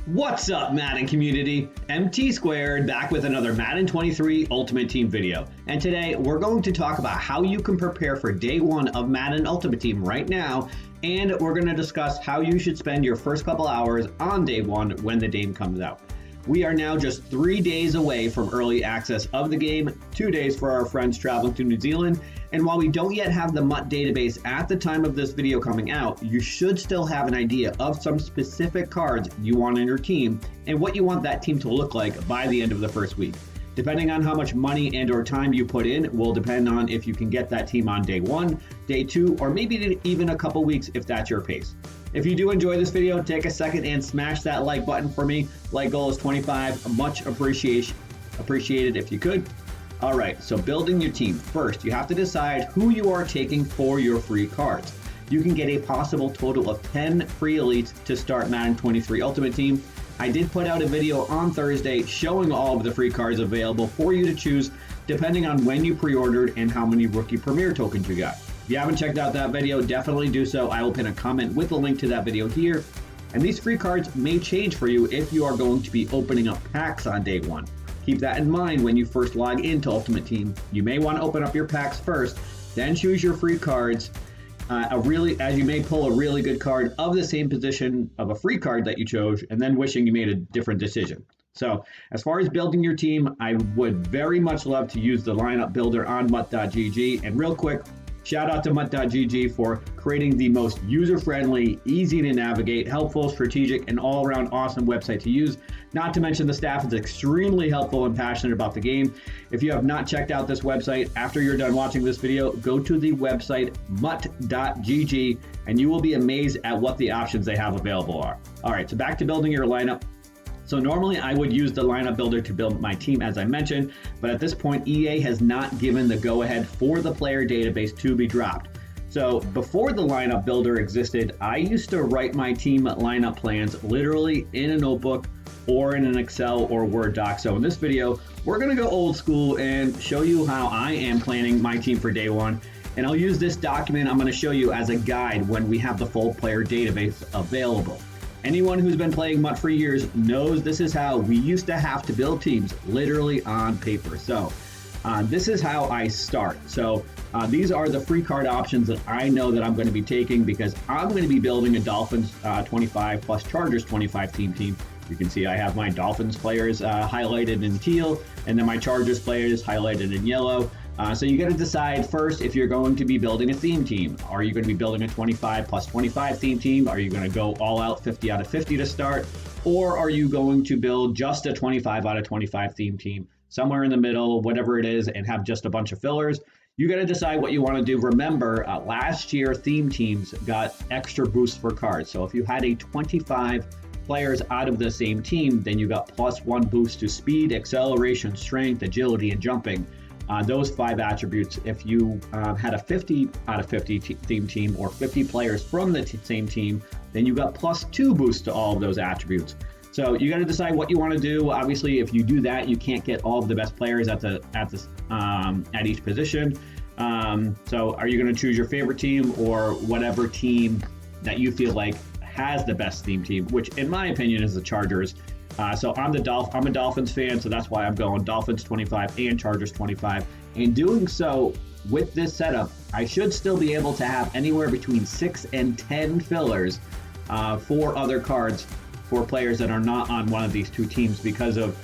What's up, Madden community? MT Squared back with another Madden 23 Ultimate Team video. And today we're going to talk about how you can prepare for day one of Madden Ultimate Team right now. And we're going to discuss how you should spend your first couple hours on day one when the game comes out. We are now just 3 days away from early access of the game, 2 days for our friends traveling to New Zealand. And while we don't yet have the MUT database at the time of this video coming out, you should still have an idea of some specific cards you want in your team and what you want that team to look like by the end of the first week. Depending on how much money and or time you put in will depend on if you can get that team on day one, day two, or maybe even a couple weeks if that's your pace. If you do enjoy this video, take a second and smash that like button for me. Like goal is 25, much appreciated if you could. All right, so building your team. First, you have to decide who you are taking for your free cards. You can get a possible total of 10 free elites to start Madden 23 Ultimate Team. I did put out a video on Thursday showing all of the free cards available for you to choose depending on when you pre-ordered and how many rookie premier tokens you got. If you haven't checked out that video, definitely do so. I will pin a comment with a link to that video here. And these free cards may change for you if you are going to be opening up packs on day one. Keep that in mind when you first log into Ultimate Team. You may want to open up your packs first, then choose your free cards. As you may pull a really good card of the same position of a free card that you chose, and then wishing you made a different decision. So as far as building your team, I would very much love to use the lineup builder on MUT.gg. And real quick, shout out to MUT.gg for creating the most user-friendly, easy to navigate, helpful, strategic, and all-around awesome website to use. Not to mention the staff is extremely helpful and passionate about the game. If you have not checked out this website, after you're done watching this video, go to the website MUT.gg and you will be amazed at what the options they have available are. All right, so back to building your lineup. So normally I would use the lineup builder to build my team as I mentioned, but at this point EA has not given the go-ahead for the player database to be dropped. So before the lineup builder existed, I used to write my team lineup plans literally in a notebook or in an Excel or Word doc. So in this video, we're gonna go old school and show you how I am planning my team for day one. And I'll use this document I'm gonna show you as a guide when we have the full player database available. Anyone who's been playing MUT for years knows this is how we used to have to build teams, literally on paper. So this is how I start. So these are the free card options that I know that I'm going to be taking because I'm going to be building a Dolphins 25 plus Chargers 25 team. You can see I have my Dolphins players highlighted in teal and then my Chargers players highlighted in yellow. So you got to decide first if you're going to be building a theme team. Are you going to be building a 25 plus 25 theme team? Are you going to go all out 50 out of 50 to start? Or are you going to build just a 25 out of 25 theme team, somewhere in the middle, whatever it is, and have just a bunch of fillers? You got to decide what you want to do. Remember, last year theme teams got extra boosts for cards. So if you had a 25 players out of the same team, then you got +1 boost to speed, acceleration, strength, agility, and jumping. Those 5 attributes. If you had a 50 out of 50 theme team or 50 players from the same team, then you got +2 boosts to all of those attributes. So you got to decide what you want to do. Obviously, if you do that, you can't get all of the best players at each position. So are you going to choose your favorite team or whatever team that you feel like has the best theme team, which in my opinion is the Chargers. So I'm a Dolphins fan, so that's why I'm going Dolphins 25 and Chargers 25. And doing so with this setup, I should still be able to have anywhere between 6 and 10 fillers for other cards for players that are not on one of these two teams because of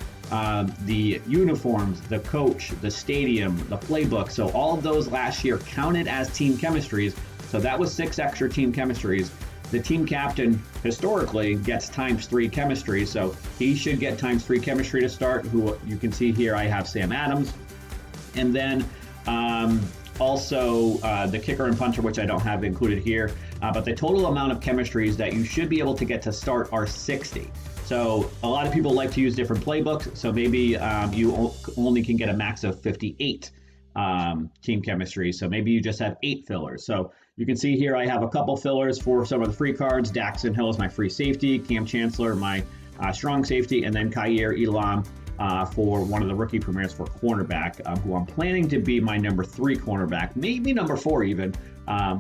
the uniforms, the coach, the stadium, the playbook. So all of those last year counted as team chemistries. So that was 6 extra team chemistries. The team captain historically gets ×3 chemistry, so he should get ×3 chemistry to start, who you can see here I have Sam Adams. And then also the kicker and punter, which I don't have included here. But the total amount of chemistries that you should be able to get to start are 60. So a lot of people like to use different playbooks, so maybe you only can get a max of 58 team chemistry. So maybe you just have 8 fillers. So you can see here I have a couple fillers for some of the free cards. Daxton Hill is my free safety, Cam Chancellor my strong safety, and then Kyer Elam for one of the rookie premieres for cornerback, who I'm planning to be my number 3 cornerback, maybe number 4 even.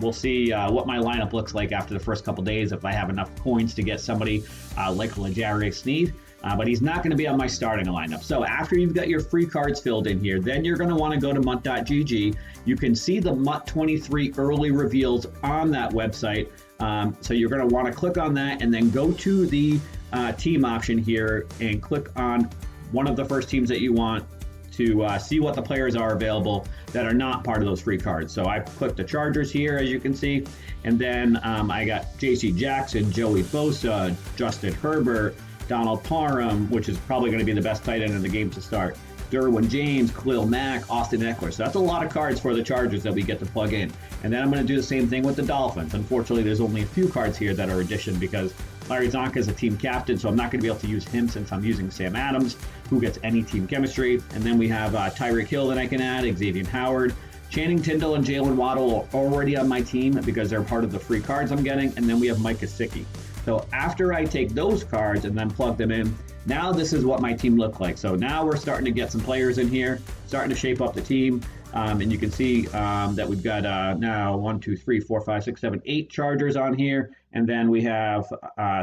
We'll see what my lineup looks like after the first couple days, if I have enough coins to get somebody like L'Jarius Sneed. But he's not going to be on my starting lineup. So after you've got your free cards filled in here, then you're going to want to go to MUT.gg. You can see the MUT 23 early reveals on that website. So you're going to want to click on that and then go to the team option here and click on one of the first teams that you want to see what the players are available that are not part of those free cards. So I clicked the Chargers here, as you can see, and then I got J.C. Jackson, Joey Bosa, Justin Herbert, Donald Parham, which is probably going to be the best tight end in the game to start, Derwin James, Khalil Mack, Austin Eckler. So that's a lot of cards for the Chargers that we get to plug in. And then I'm going to do the same thing with the Dolphins. Unfortunately, there's only a few cards here that are addition because Larry Zonka is a team captain, so I'm not going to be able to use him since I'm using Sam Adams, who gets any team chemistry. And then we have Tyreek Hill that I can add, Xavier Howard, Channing Tindall and Jalen Waddle are already on my team because they're part of the free cards I'm getting. And then we have Mike Gesicki. So after I take those cards and then plug them in, now this is what my team looked like. So now we're starting to get some players in here, starting to shape up the team. And you can see that we've got now 1, 2, 3, 4, 5, 6, 7, 8 Chargers on here. And then we have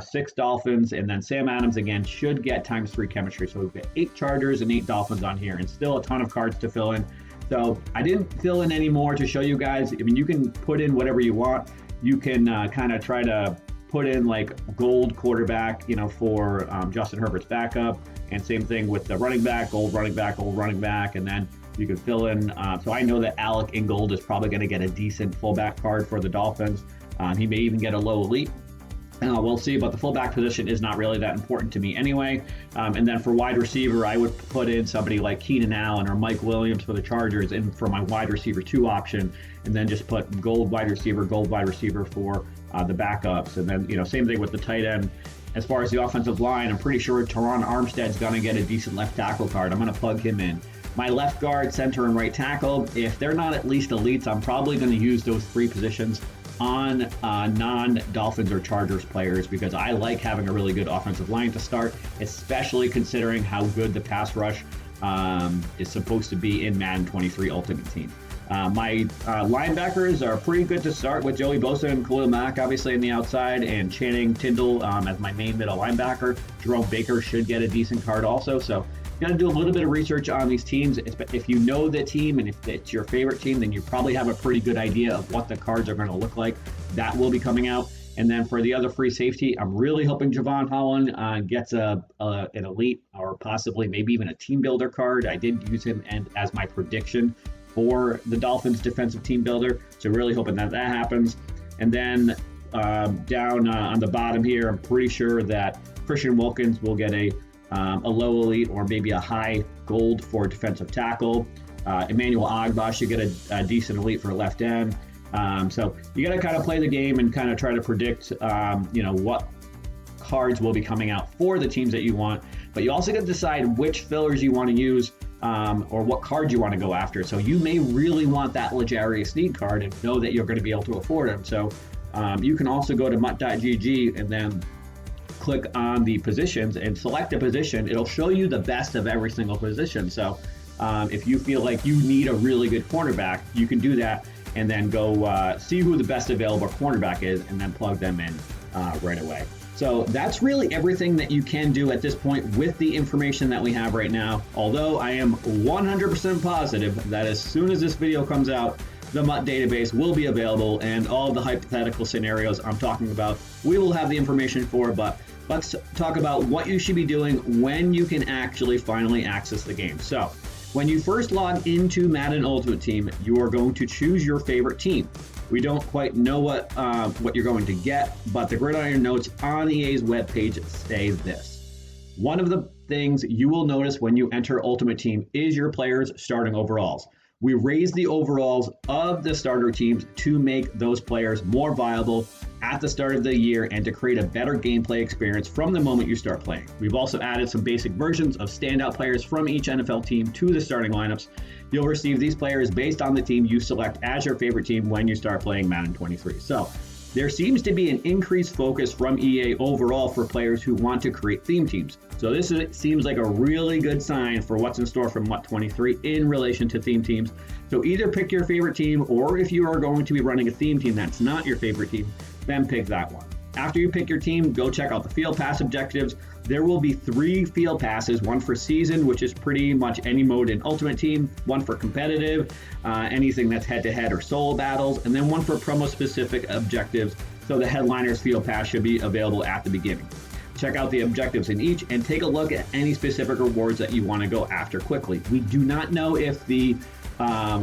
6 Dolphins. And then Sam Adams, again, should get ×3 chemistry. So we've got 8 Chargers and 8 Dolphins on here and still a ton of cards to fill in. So I didn't fill in any more to show you guys. I mean, you can put in whatever you want. You can kind of try to put in like gold quarterback, for Justin Herbert's backup, and same thing with the running back, gold running back, gold running back, and then you can fill in. So I know that Alec Ingold is probably going to get a decent fullback card for the Dolphins. He may even get a low elite. We'll see, but the fullback position is not really that important to me anyway. And then for wide receiver, I would put in somebody like Keenan Allen or Mike Williams for the Chargers in for my wide receiver 2 option, and then just put gold wide receiver for the backups. And then, same thing with the tight end. As far as the offensive line, I'm pretty sure Teron Armstead's going to get a decent left tackle card. I'm going to plug him in. My left guard, center, and right tackle, if they're not at least elites, I'm probably going to use those 3 positions on non-Dolphins or Chargers players because I like having a really good offensive line to start, especially considering how good the pass rush is supposed to be in Madden 23 Ultimate Team. My linebackers are pretty good to start with Joey Bosa and Khalil Mack, obviously, on the outside, and Channing Tindall as my main middle linebacker. Jerome Baker should get a decent card also. So you got to do a little bit of research on these teams. If you know the team and if it's your favorite team, then you probably have a pretty good idea of what the cards are going to look like. That will be coming out. And then for the other free safety, I'm really hoping Javon Holland gets an elite or possibly maybe even a team builder card. I did use him as my prediction for the Dolphins defensive team builder. So really hoping that happens. And then down on the bottom here, I'm pretty sure that Christian Wilkins will get a low elite or maybe a high gold for defensive tackle. Emmanuel Ogbah should get a decent elite for left end. So you got to kind of play the game and kind of try to predict, what cards will be coming out for the teams that you want. But you also got to decide which fillers you want to use or what cards you want to go after. So you may really want that L'Jarius Sneed card and know that you're going to be able to afford him. So you can also go to MUT.gg and then click on the positions and select a position. It'll show you the best of every single position. So if you feel like you need a really good cornerback, you can do that and then go see who the best available cornerback is and then plug them in right away. So that's really everything that you can do at this point with the information that we have right now. Although I am 100% positive that as soon as this video comes out, the MUT database will be available and all the hypothetical scenarios I'm talking about, we will have the information for. But let's talk about what you should be doing when you can actually finally access the game. So when you first log into Madden Ultimate Team, you are going to choose your favorite team. We don't quite know what you're going to get, but the Gridiron notes on EA's webpage say this. One of the things you will notice when you enter Ultimate Team is your players' starting overalls. We raised the overalls of the starter teams to make those players more viable at the start of the year and to create a better gameplay experience from the moment you start playing. We've also added some basic versions of standout players from each NFL team to the starting lineups. You'll receive these players based on the team you select as your favorite team when you start playing Madden 23. So there seems to be an increased focus from EA overall for players who want to create theme teams. So this seems like a really good sign for what's in store from MUT 23 in relation to theme teams. So either pick your favorite team, or if you are going to be running a theme team that's not your favorite team, then pick that one. After you pick your team, go check out the field pass objectives. There will be 3 field passes, one for season, which is pretty much any mode in Ultimate Team, one for competitive, anything that's head-to-head or solo battles, and then one for promo-specific objectives. So the Headliners field pass should be available at the beginning. Check out the objectives in each and take a look at any specific rewards that you want to go after quickly. We do not know if the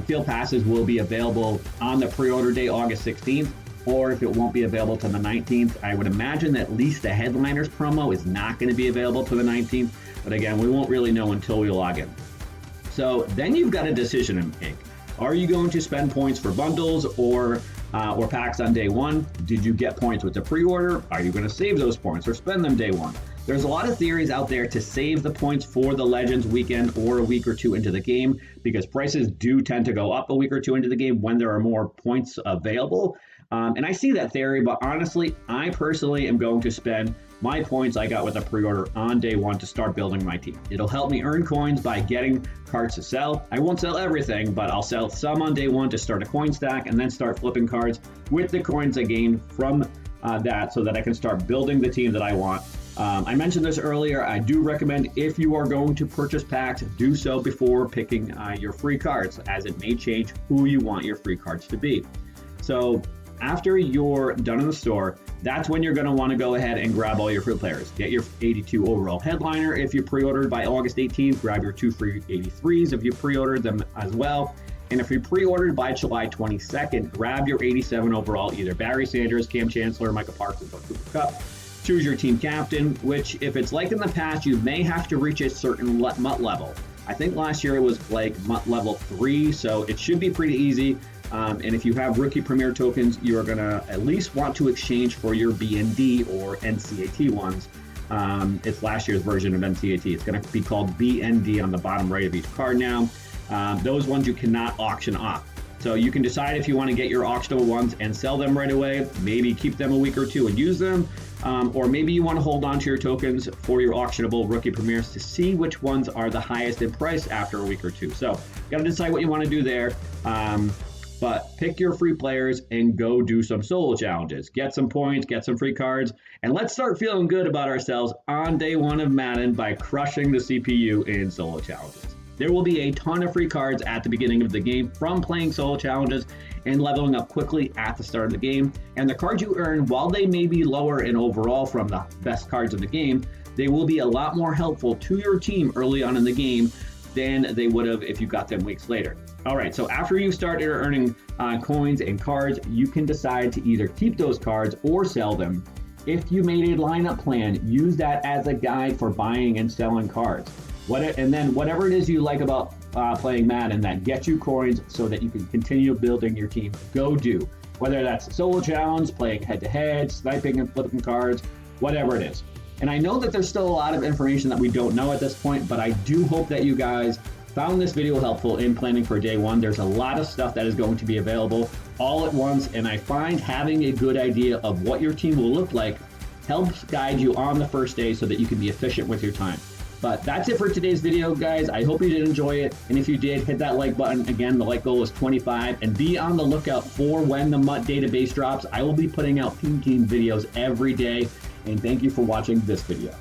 field passes will be available on the pre-order day, August 16th, or if it won't be available to the 19th. I would imagine that at least the Headliners promo is not going to be available to the 19th, but again, we won't really know until we log in. So then you've got a decision to make. Are you going to spend points for bundles or packs on day one? Did you get points with the pre-order? Are you going to save those points or spend them day one? There's a lot of theories out there to save the points for the Legends weekend or a week or two into the game, because prices do tend to go up a week or two into the game when there are more points available. And I see that theory, but honestly, I personally am going to spend my points I got with a pre-order on day one to start building my team. It'll help me earn coins by getting cards to sell. I won't sell everything, but I'll sell some on day one to start a coin stack and then start flipping cards with the coins I gain from that, so that I can start building the team that I want. I mentioned this earlier. I do recommend, if you are going to purchase packs, do so before picking your free cards, as it may change who you want your free cards to be. So after you're done in the store, that's when you're going to want to go ahead and grab all your free players. Get your 82 overall headliner if you pre-ordered by August 18th. Grab your 2 free 83s if you pre-ordered them as well. And if you pre-ordered by July 22nd, grab your 87 overall, either Barry Sanders, Cam Chancellor, Micah Parsons, or Cooper Kupp. Choose your team captain, which, if it's like in the past, you may have to reach a certain MUT level. I think last year it was like MUT level 3, so it should be pretty easy. And if you have rookie premier tokens, you are going to at least want to exchange for your BND or NCAT ones. It's last year's version of NCAT. It's going to be called BND on the bottom right of each card now. Those ones you cannot auction off. So you can decide if you want to get your auctionable ones and sell them right away, maybe keep them a week or two and use them, or maybe you want to hold on to your tokens for your auctionable rookie premieres to see which ones are the highest in price after a week or two. So you got to decide what you want to do there. But pick your free players and go do some solo challenges. Get some points, get some free cards, and let's start feeling good about ourselves on day one of Madden by crushing the CPU in solo challenges. There will be a ton of free cards at the beginning of the game from playing solo challenges and leveling up quickly at the start of the game. And the cards you earn, while they may be lower in overall from the best cards in the game, they will be a lot more helpful to your team early on in the game than they would have if you got them weeks later. All right, so after you started earning coins and cards, you can decide to either keep those cards or sell them. If you made a lineup plan, use that as a guide for buying and selling cards. And then whatever it is you like about playing Madden that gets you coins so that you can continue building your team, go do. Whether that's solo challenge, playing head-to-head, sniping and flipping cards, whatever it is. And I know that there's still a lot of information that we don't know at this point, but I do hope that you guys found this video helpful in planning for day one. There's a lot of stuff that is going to be available all at once, and I find having a good idea of what your team will look like helps guide you on the first day so that you can be efficient with your time. But that's it for today's video, guys. I hope you did enjoy it, and if you did, hit that like button. Again, the like goal is 25, and be on the lookout for when the MUT database drops. I will be putting out team videos every day, and thank you for watching this video.